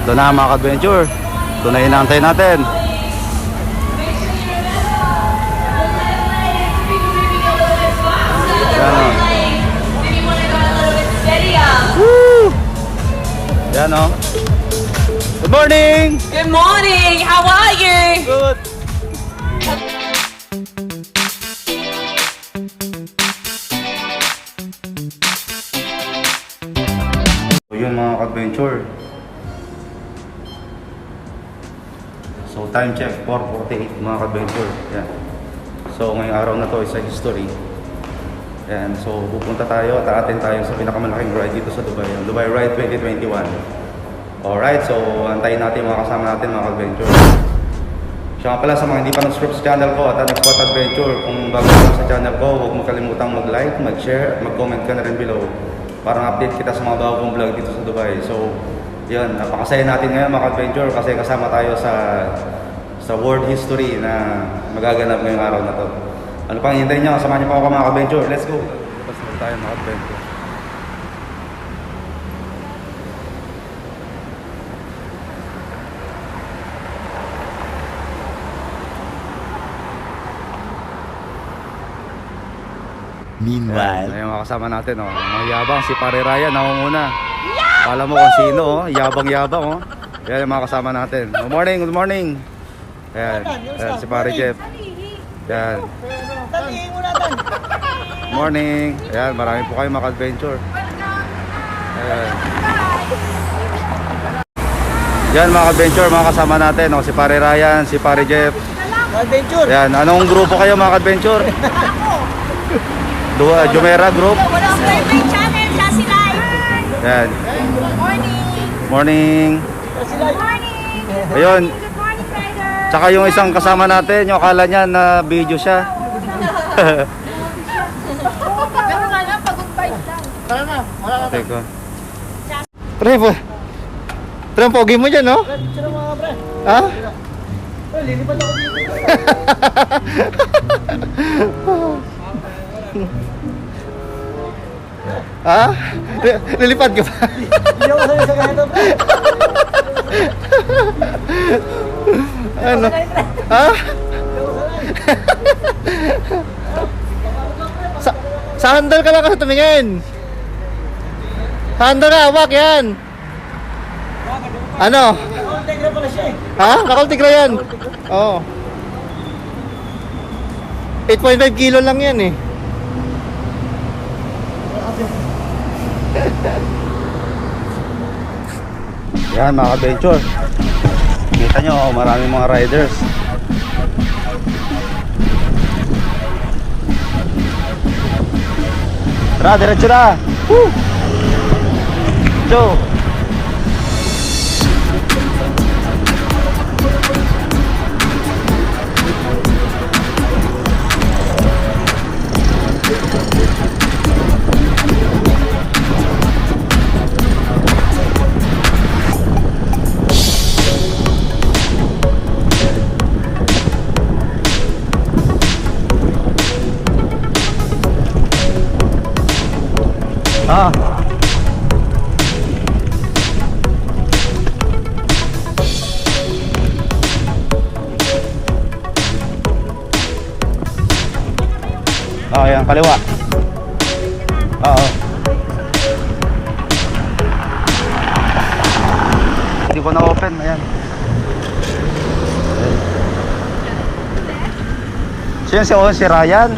Ito na mga ka-adventure. Ito na inaantay natin. Yan o. Woo! Yan o. Good morning! Good morning! How are you? Good! So yun mga ka-adventure. So time check, 4:48 mga ka-adventure. Yan. So ngayong araw na to is a history. Yan. So pupunta tayo at aatin tayo sa pinakamalaking ride dito sa Dubai. Yung Dubai Ride 2021. Alright, so antayin natin mga kasama natin mga ka-adventure. Siya nga pala sa mga hindi pa nag-subscribe sa channel ko at Next Spot Adventure. Kung bago ka sa channel ko, huwag mo kalimutang mag-like, mag-share at mag-comment ka na rin below. Para update kita sa mga bagong vlog dito sa Dubai. So yan, napakasaya natin ngayon mga ka-adventure kasi kasama tayo sa world history na magaganap ngayong araw na to. Ano pang hintayin nyo? Samahan nyo pa ako mga ka-adventure. Let's go! Tapos na tayo mga ka-adventure. Meanwhile, Ayan, mga kasama natin, oh. Mga yabang, si Pare Ryan, nakunguna. Kala mo kung sino, oh. Yabang-yabang, oh. Ayan, yung mga kasama natin. Good morning, good morning. Ayan, ayan si Pare Jeff. Ayan. Morning. Ayan, marami po kayo mga adventure. Ayan. Ayan, mga adventure, mga kasama natin, oh. Si Pare Ryan, si Pare Jeff. Adventure. Ayan, anong grupo kayo mga adventure? Jumeirah Group. Survey channel, Classy Life. Yan. Morning. Morning. Morning. Ayun. Good morning, rider. Tsaka yung isang kasama natin, yung akala niya na video siya. Pero nga lang, pag-goodbye lang. Tara na. Wala na. Teko. Pre, ang pogi mo dyan, no? Picture mo mga pre. Ha? Lilipad ako dito. Ha? Lilipad ka pa? Hindi ako sanay sa ganito pre. Ano? Ha? Sa handle ka lang kasi tumingin. Sa handle ka, hawak yan. Ano? Integra pala siya eh. Ha? Nakaltigra yan. Oo. 8.5 kilo lang yan eh. Yan mga adventure. Kita nyo, oh, maraming mga riders. Tara, diretso na. Woo! Go! Ah. Oh, yan, kaliwa. Oo. Hindi ko na-open, ayan. Si Ryan.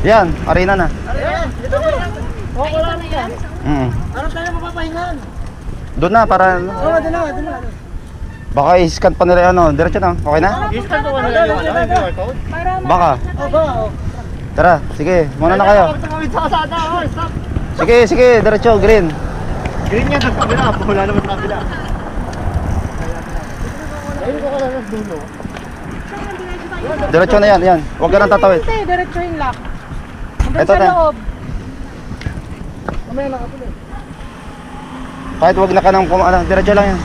Yan, arena na. Ayan. Dito po yan. Oo, wala na yan. Ano tayo mapapahingan? Doon na, para Oo, doon na. baka i-scan pa nila ano. Diretso na, okay na? I-scan ko na yung QR code? Baka. Aba, oo. Tara, sige, muna na kayo. Huwag tumawid sa kasada. Oh, stop. Sige, diretso, green. Green yan sa kabila. Wala naman sa kabila. Ayun ko ka lang ng dulo. Diretso na yan, yan. Huwag ka nang tatawid. Hindi, diretso yung lock. Hanggang Ito sa na. loob. Mamaya lang kapila. Kahit huwag na ka nang diretso lang yan.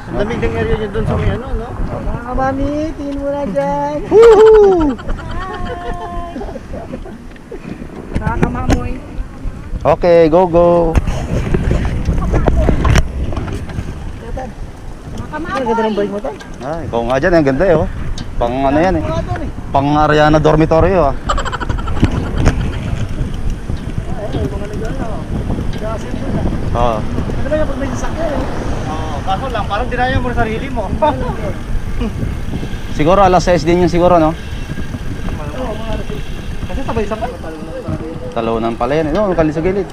Ang daming ding area nyo doon sa may ano, no? Mga mami, tingin mo na dyan. Woohoo! Nakakamamoy. Okay, go. ganda ng bike mo tayo. Ah, ikaw nga dyan, ang ganda eh. Oh. Pang ano yan eh. Mga doon eh. Pang Ariana Dormitorio ah. Ay, kung ano gano'n ako. Kasi mo na. Oo. Ano ba yung pag may sasakyan eh? Oo, kaso lang, parang dinaya mo na sarili mo. Siguro alas 6 din yung siguro, no? Oo, mga alas 6. Kasi sabay-sabay. Talunan pala yan. No, kali sa gilid.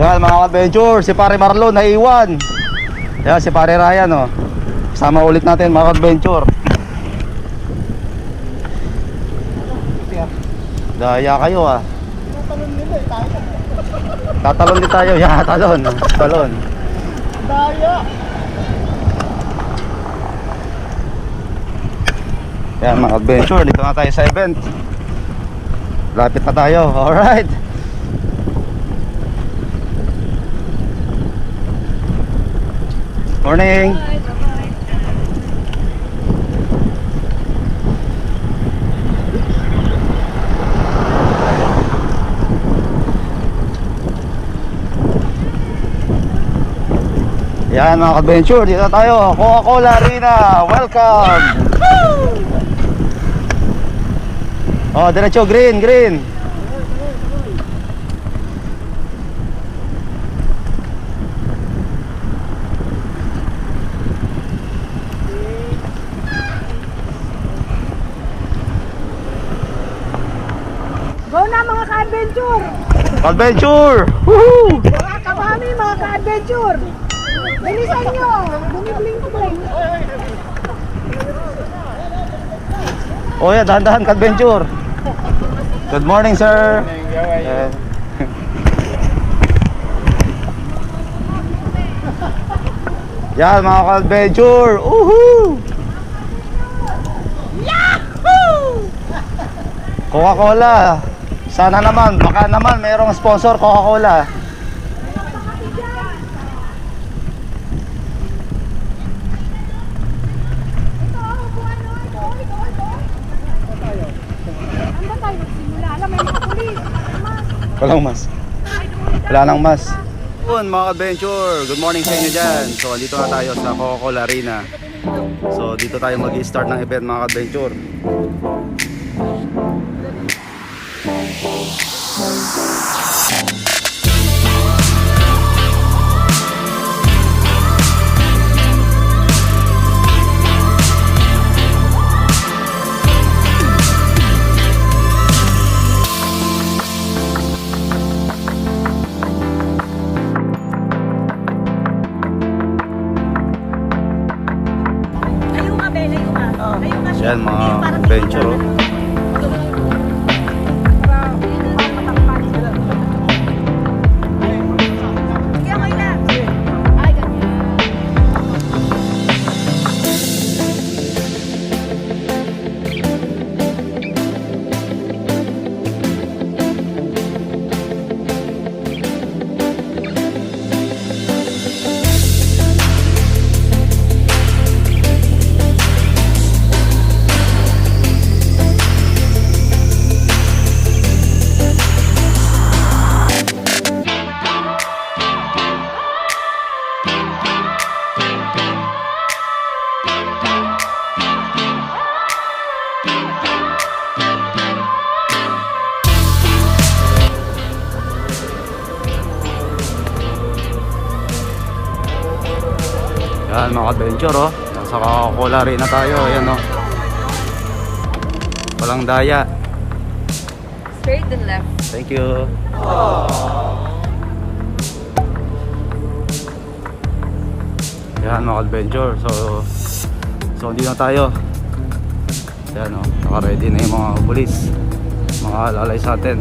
Yan mga adventure, si Pare Marlon naiwan. Yan si Pare Ryan oh. Sama ulit natin mga adventure. Daya kayo ah. Tatalon nila eh, tayo. Tatalon din tayo. Yan, talon. Talon. Daya. Yan mga adventure, dito na tayo sa event. Lapit na tayo. Alright. Morning. Yan mga adventure, dito tayo. Coca-Cola Arena. Welcome. Oh, diretso green, green. Go na mga ka-adventure! Adventure! Woohoo! Mga kamami, mga ka-adventure! Bilisan nyo! Bumibling-bling! Oh yeah, dahan-dahan ka-adventure. Good morning, sir. Yeah. Yan mga ka-adventure. Woohoo! Yahoo! Coca-Cola. Sana naman, baka naman mayroong sponsor Coca-Cola. Saan ba tayo nagsimula? Alam, may mga pulis. Walang mas. Wala nang mas. Yun mga adventure, good morning sa inyo dyan. So dito na tayo sa Coca-Cola Arena. So dito tayo mag-i-start ng event mga adventure. Layo nga, Be. Layo nga. Layo nga siya. Yan mga Parang adventure. Oh. Sige, okay na. Ay, ganyan. Yan mga adventure oh. Nasa Coca-Cola Arena tayo. Ayan oh. Walang daya. Straight and left. Thank you. Yan mga adventure. So hindi na tayo. Yan oh. Naka-ready na yung mga pulis. Mga alalay sa atin.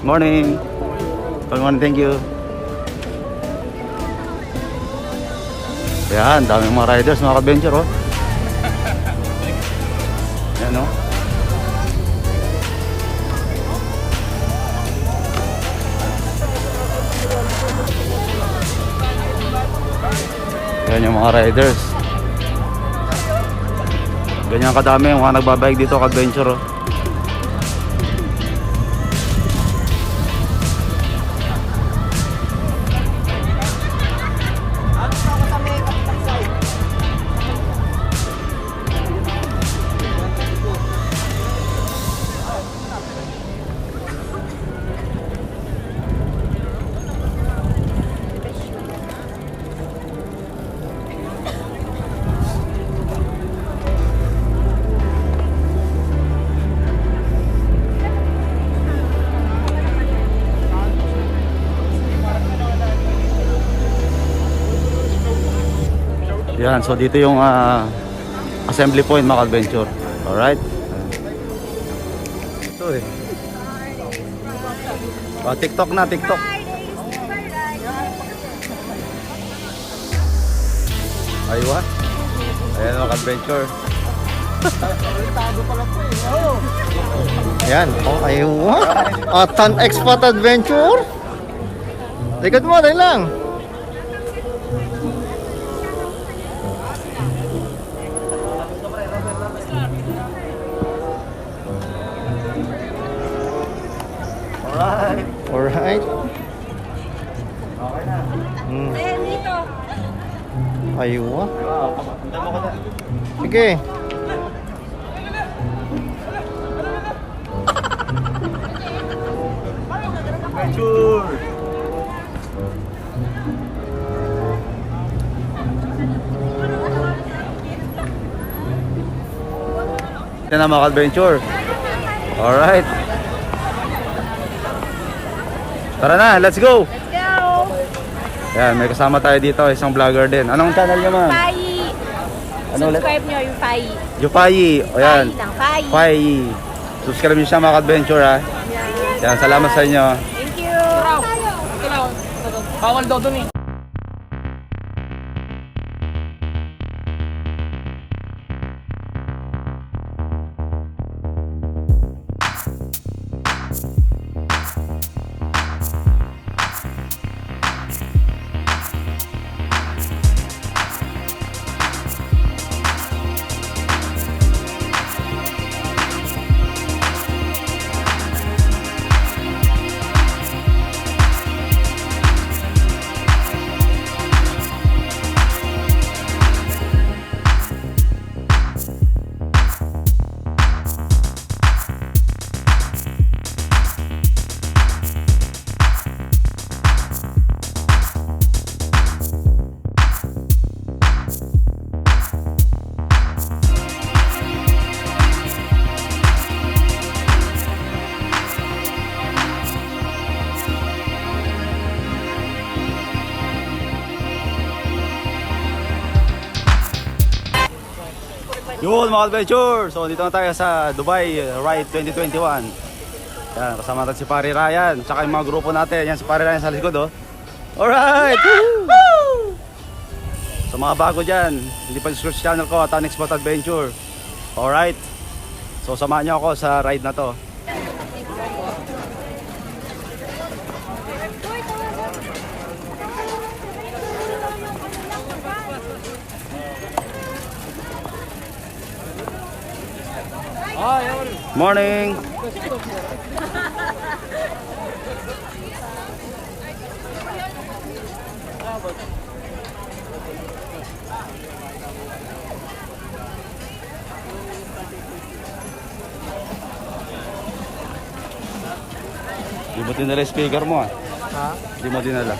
Morning. Good morning, thank you. Yan, daming mga riders, mga adventure oh. Yan oh. ng mga riders. Ganyan kadami yung mga nagbabike dito ka-adventure oh. Yan, so dito yung assembly point mga adventure. Alright. Ito eh. TikTok na, TikTok. Aywa. Ayan mga adventure. Yan. Okay, what? Tan Export Adventure. Likod mo, dahil lang. Alright. Alright. Ayan dito. Aywa. Punta mo ko na. Sige. Adventure. Yan na mga adventure. Alright. Tara na, let's go! Let's go! Yan, may kasama tayo dito, isang vlogger din. Anong channel niyo ma'am? Pai! Ano ulit? Subscribe nyo yung Pai. Yupayi. O yan. Pai lang, Pai. Yupayi. Subscribe niyo siya mga adventure ha. Yan, salamat sa inyo. Thank you! Bawal daw dun eh. Yun mga adventure. So dito na tayo sa Dubai Ride 2021. Yan, kasama natin si Pare Ryan. Tsaka yung mga grupo natin. Yan si Pare Ryan sa likod oh. Alright! Woo! So mga bago dyan, hindi pa subscribe sa channel ko, Tan Export Adventure. Alright. So samahan niyo ako sa ride na to. Morning! Di mo dinala yung speaker mo ah? Ha? Di mo dinala.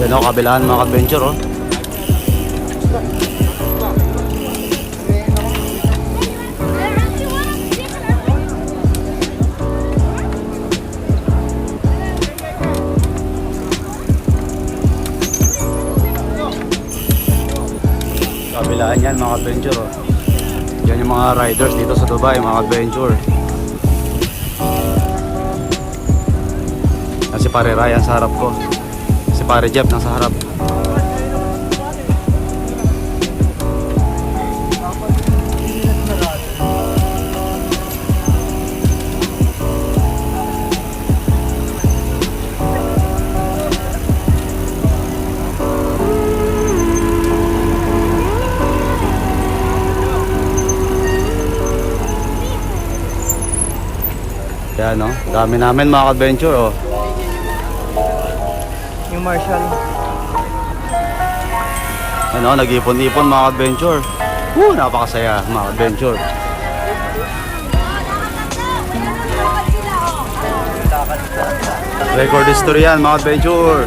Yan o, kabilaan mga adventure oh. Kabilaan yan mga adventure oh. Yan yung mga riders dito sa Dubai, mga adventure. Yan si pare Ryan sa harap ko. Si pare Jeff nasa harap. Yan no, dami namin mga adventure oh. Yung Marshall. Ano, nag-ipon-ipon mga adventure. Napakasaya mga adventure. Record history yan mga adventure.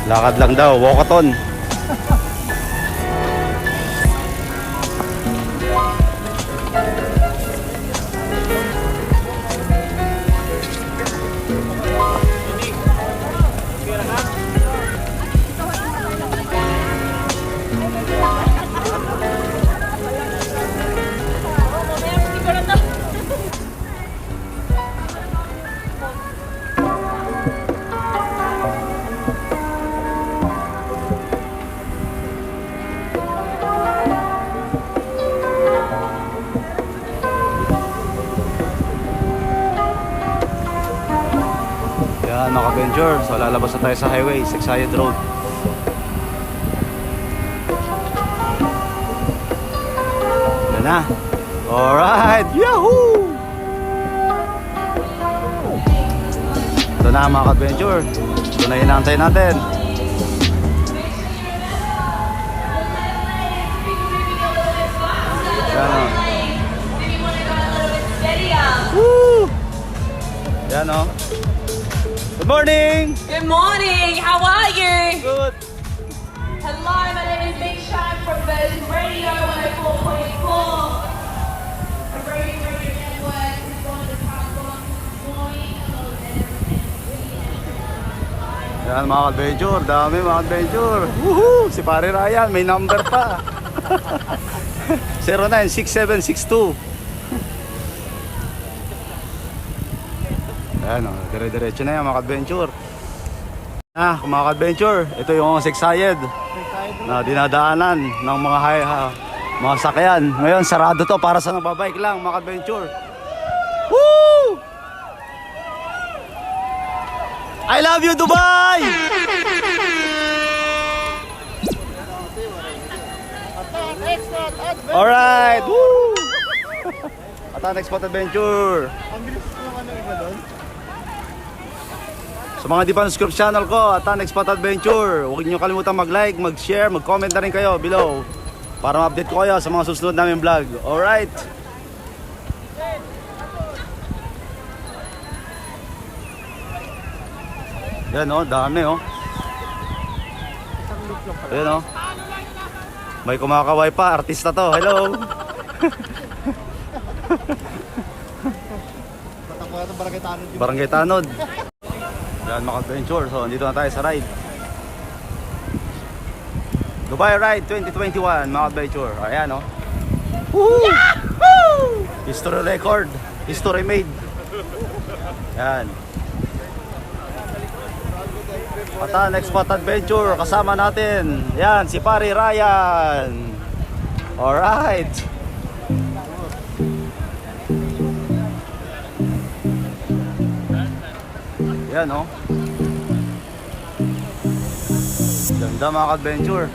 Lakad lang daw, walkathon. Yan mga adventure, so lalabas na tayo sa highway, Sixayed Road. Yan na. Alright, yahoo! Ito na mga adventure. Ito na inaantay natin. Yan o. Woo! Yan o. Good morning! Good morning. How are you? Good! Hello, my name is Big Shine from Virgin Radio 104.4. A radio network is going to pass on this morning. Yan mga adventure, dami mga adventure. Woohoo! Si pare Ryan, may number pa. 096762. Ayan o, dire-diretso na yan mga adventure. Mga adventure, ito yung Sixayed na dinadaanan ng mga sakyan. Ngayon sarado to para sa nagbabike lang mga adventure. Woo! I love you Dubai! Alright! Woo! Atan Export Adventure! Ang bilis ng ano iba doon? Sa mga di pa subscribe channel ko, Atan Export Adventure, huwag niyo kalimutan mag-like, mag-share, mag-comment na rin kayo below para ma-update ko kayo sa mga susunod namin vlog. Alright! Yan o, dami o. Yan o. May kumakaway pa, artista to. Hello! Patakbo ng Barangay Tanod. Barangay Tanod. Yan mga adventure. So, andito na tayo sa ride. Dubai Ride 2021 mga adventure. Ayan o. Woohoo! History record. History made. Yan. Atan Export Adventure. Kasama natin. Yan, si pare Ryan. Alright. Yan o. Ganda mga adventure.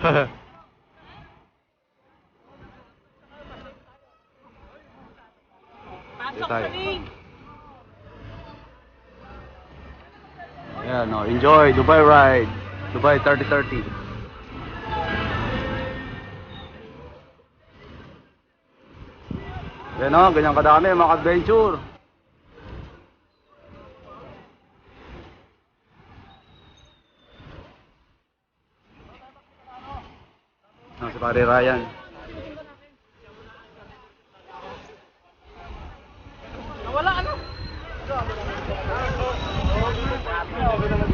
Dito tayo. Ayan, no, enjoy Dubai ride. Dubai 3030. Ayan o, ganyan kadami mga adventure. Si Pare Ryan.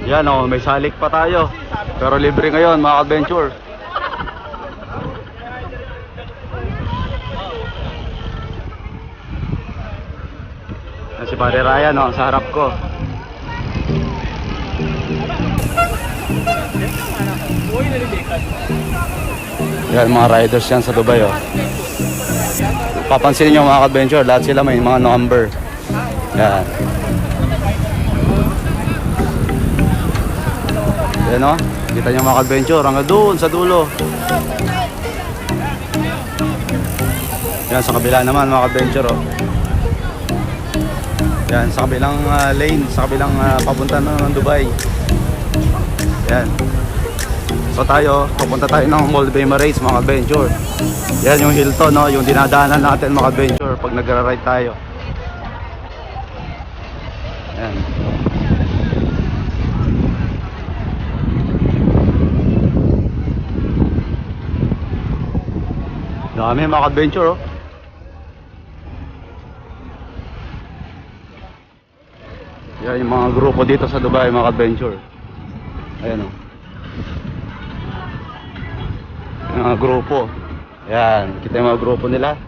Yan o, may salik pa tayo. Pero libre ngayon mga adventure. Yan si Pare Ryan o, sa harap ko. Yan mga riders yan sa Dubai oh. Papansinin nyo mga adventure, lahat sila may mga number. Yan. Yan o, kita nyo mga adventure hanggang doon sa dulo. Yan sa kabila naman mga adventure oh. Yan sa kabilang lane, sa kabilang papunta na ng Dubai. Yan. So tayo, pupunta tayo ng Mall of Emirates mga adventure. Yan yung Hilton no, yung dinadaanan natin mga adventure pag nagra-ride tayo. Yan. Dami mga adventure oh. Yan yung mga grupo dito sa Dubai mga adventure. Ayan oh. Yung mga grupo. Yan, kita yung mga grupo nila.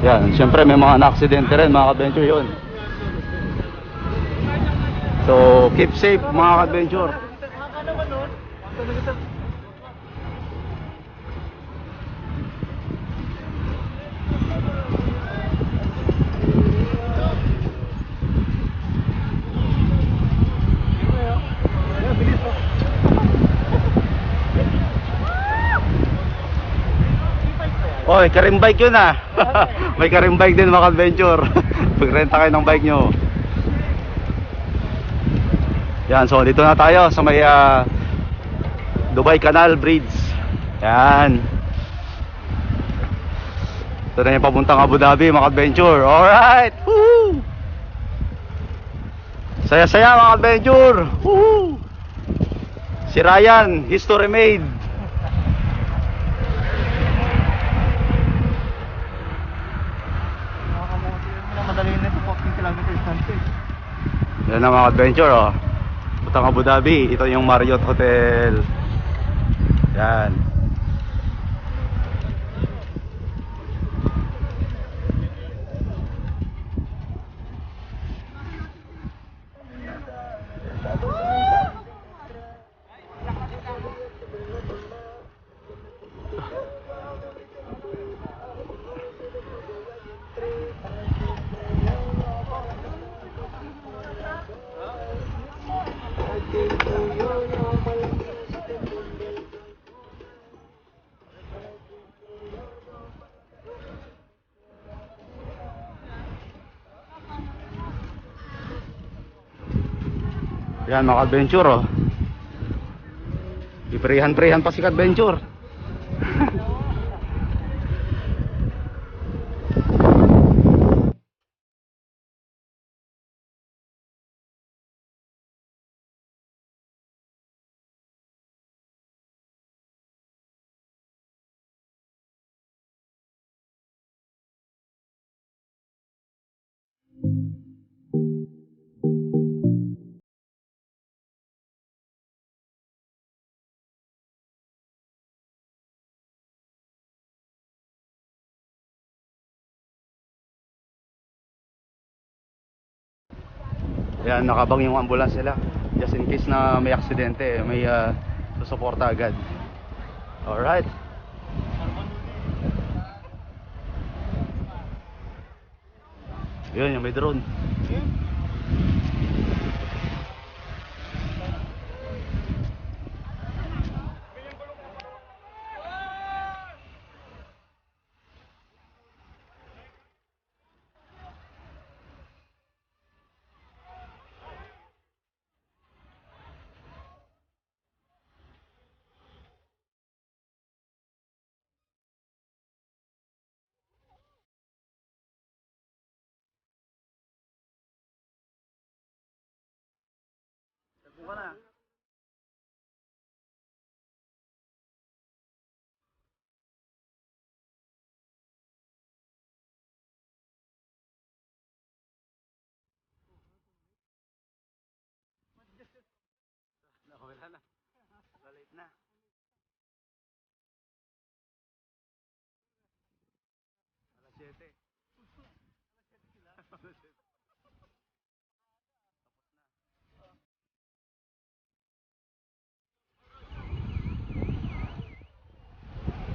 Yan, syempre may mga na-aksidente rin mga adventure yun. So, keep safe mga adventure. Oh, may karim bike yun ah. May karim bike din mga adventure. Pagrenta kayo ng bike nyo. Yan, so dito na tayo sa may Dubai Canal Bridge. Yan. Ito na yung papuntang Abu Dhabi mga adventure. Alright. Woo! Saya-saya mga adventure. Woo! Si Ryan, history made. Yan ang mga adventure oh. Putang Abu Dhabi. Ito yung Marriott Hotel. Yan. Yan mga adventure oh. Iprehan-prehan pa si adventure. Yan, nakabang yung ambulance nila. Just in case na may aksidente, may susuporta agad. Alright. Yun, yung may drone. Buka na. Wala na. Late na. Alas 7.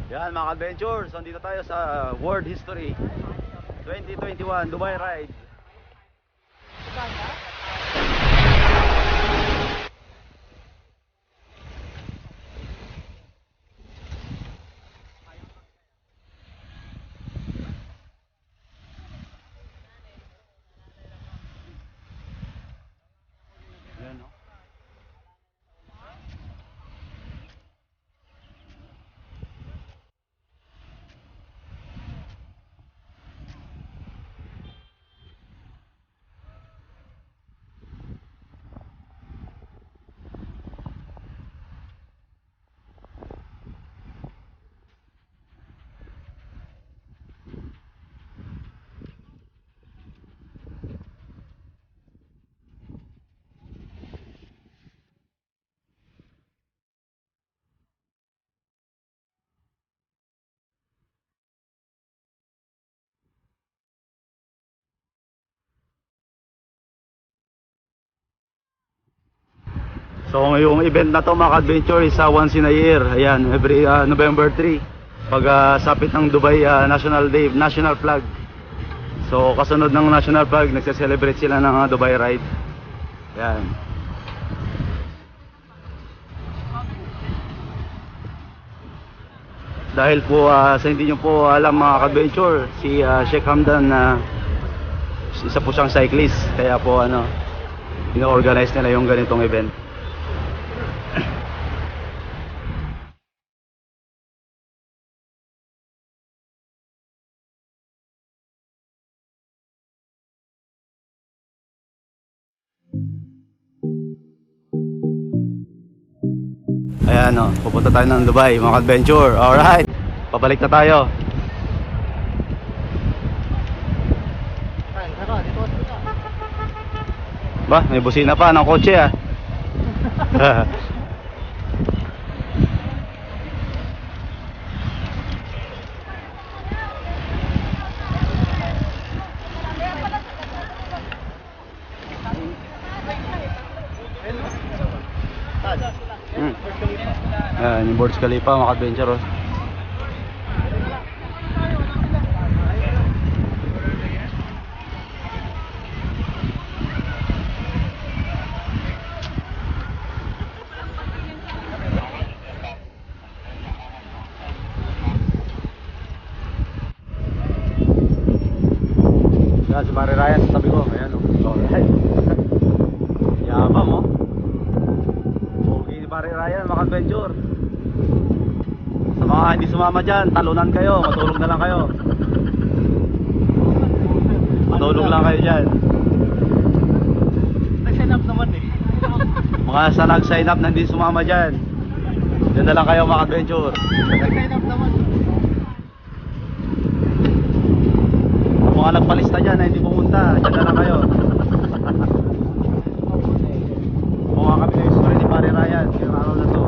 Yan mga adventures, nandito tayo sa World History 2021 Dubai Ride. Yan, no? So ngayong event na to mga adventure is once in a year. Ayan, every November 3 pag sapit ng Dubai National Day, National Flag. So kasunod ng National Flag, nagse-celebrate sila ng Dubai Ride. Ayan. Dahil po sa hindi nyo po alam mga adventure, si Sheikh Hamdan isa po siyang cyclist, kaya po ino-organize nila yung ganitong event. Ayan o, pupunta tayo ng Dubai mga adventure. Alright, pabalik na tayo. Ba, may busina pa ng kotse ah. Ayan, yung Burj Khalifa mga adventure oh. Yan, si Pare Ryan sa tabi ko. Ayan o. Alright. Yabang o. Okay, si Pare Ryan, mga adventure. Sa mga hindi sumama dyan, talunan kayo. Matulog na lang kayo. Matulog lang kayo dyan. Nag-sign up naman eh. Mga sa nag-sign up na hindi sumama dyan, dyan na lang kayo mga adventure. Nag-sign up naman. Mga nagpalista dyan na hindi pumunta, dyan na lang kayo. Mga kami na history ni Pare Ryan, yung araw na to.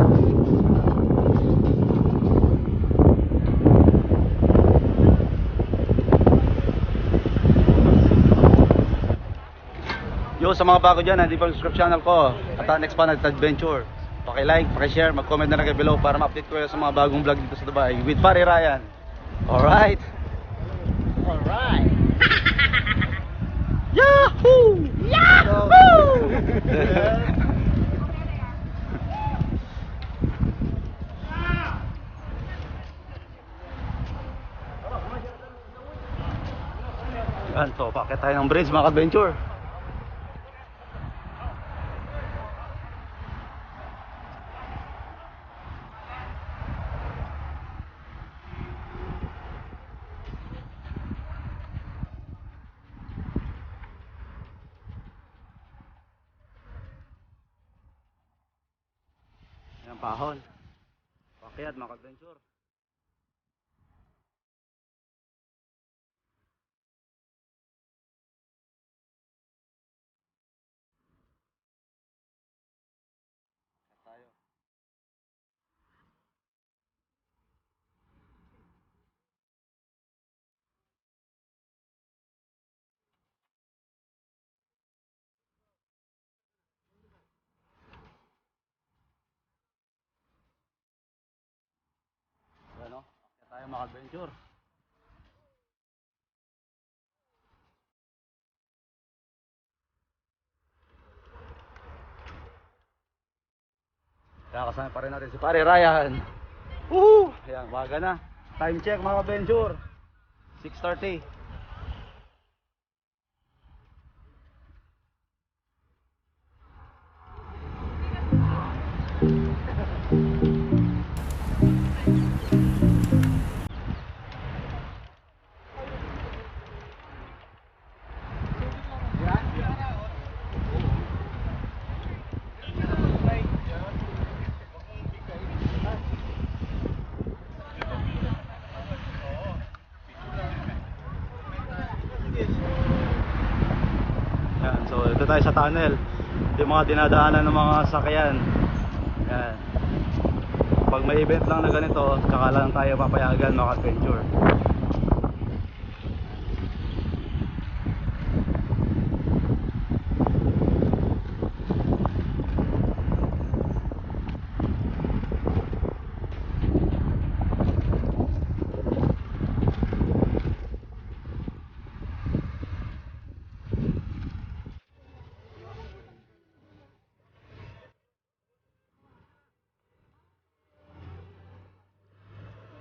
Yo, sa mga bago dyan, hindi pa subscribe channel ko at next pa nag-adventure, paki-like, paki-share, mag-comment na lang kayo below para ma-update ko kayo sa mga bagong vlog dito sa Dubai with Pare Ryan. Alright. Alright. Yahoo! Yahoo! Yan, so pakit tayo ng bridge mga adventure. Ang pahon. Pakyat mga adventure. Tayo. Ano? Pakyat tayo mga adventure. Kasama pa rin natin si Pare Ryan. Woohoo! Ayan, baga na. Time check mga adventure. 6:30. Yan, so ito tayo sa tunnel. Ito yung mga dinadaanan ng mga sakyan. Yan. Pag may event lang na ganito, tsaka lang tayo papayagan mga adventure.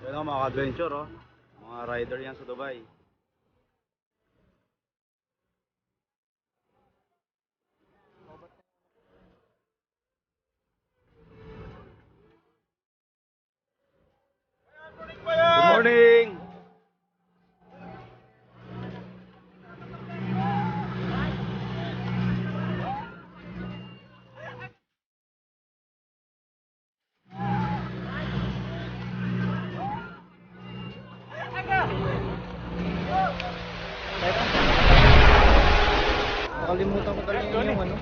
Yan ang mga adventure, oh. Mga rider yan sa Dubai. Good morning! Nakalimutan ko talaga yung ano.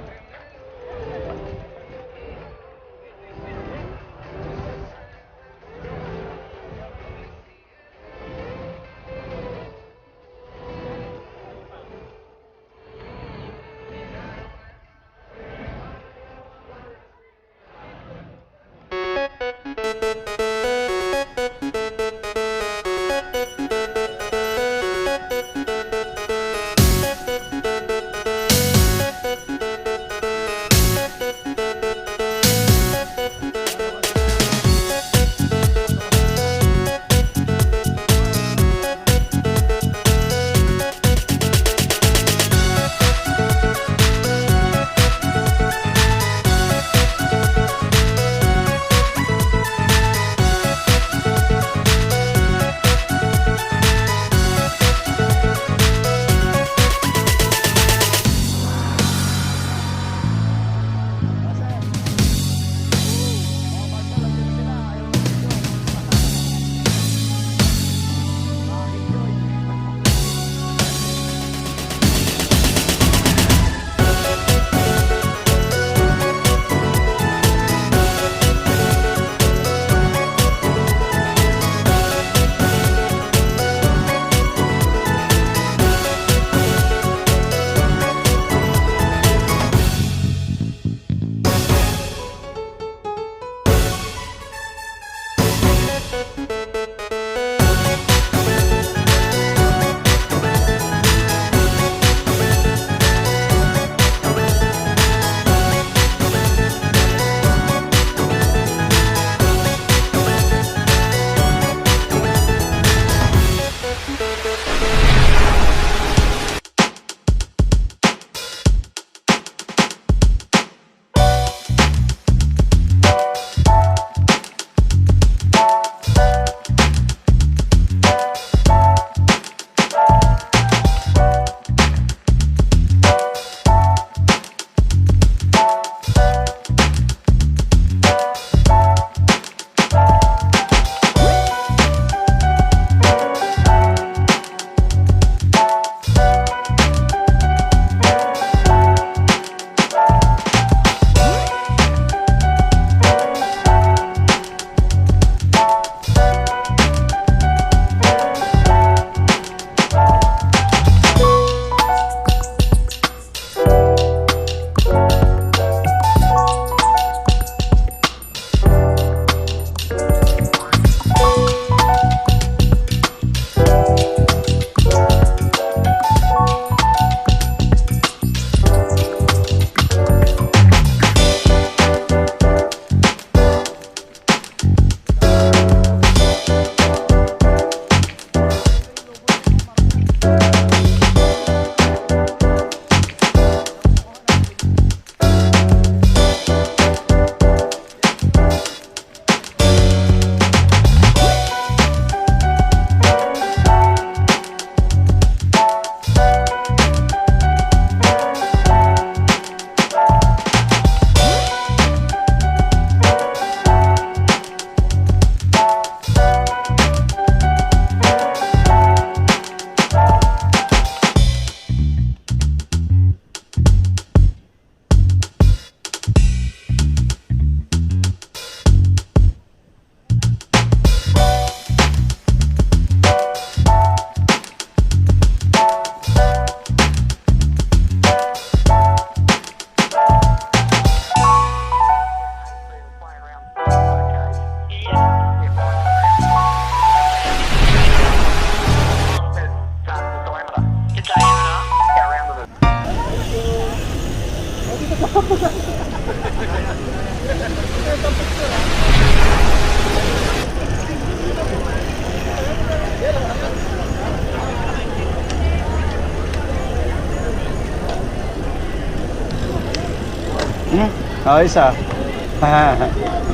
Ayos ah.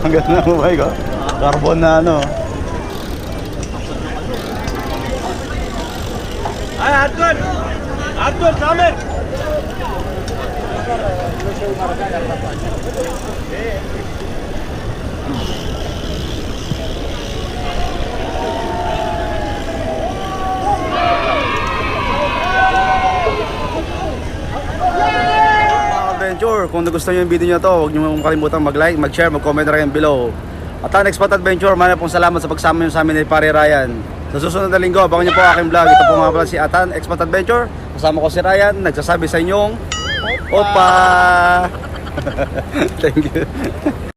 Ang ganda ng buhay ko. Carbon na ano. Ay, Arthur! Arthur, come here! Adventure, kung nagustuhan nyo yung video nyo to, huwag nyo kalimutan mag-like, mag-share, mag-comment na rin below. At ang Expat Adventure, maraming pong salamat sa pagsama nyo sa amin ni Pare Ryan. Sa susunod na linggo, abangan nyo po aking vlog. Ito po nga pala si Atan Expat Adventure. Kasama ko si Ryan, nagsasabi sa inyong Opa! Thank you.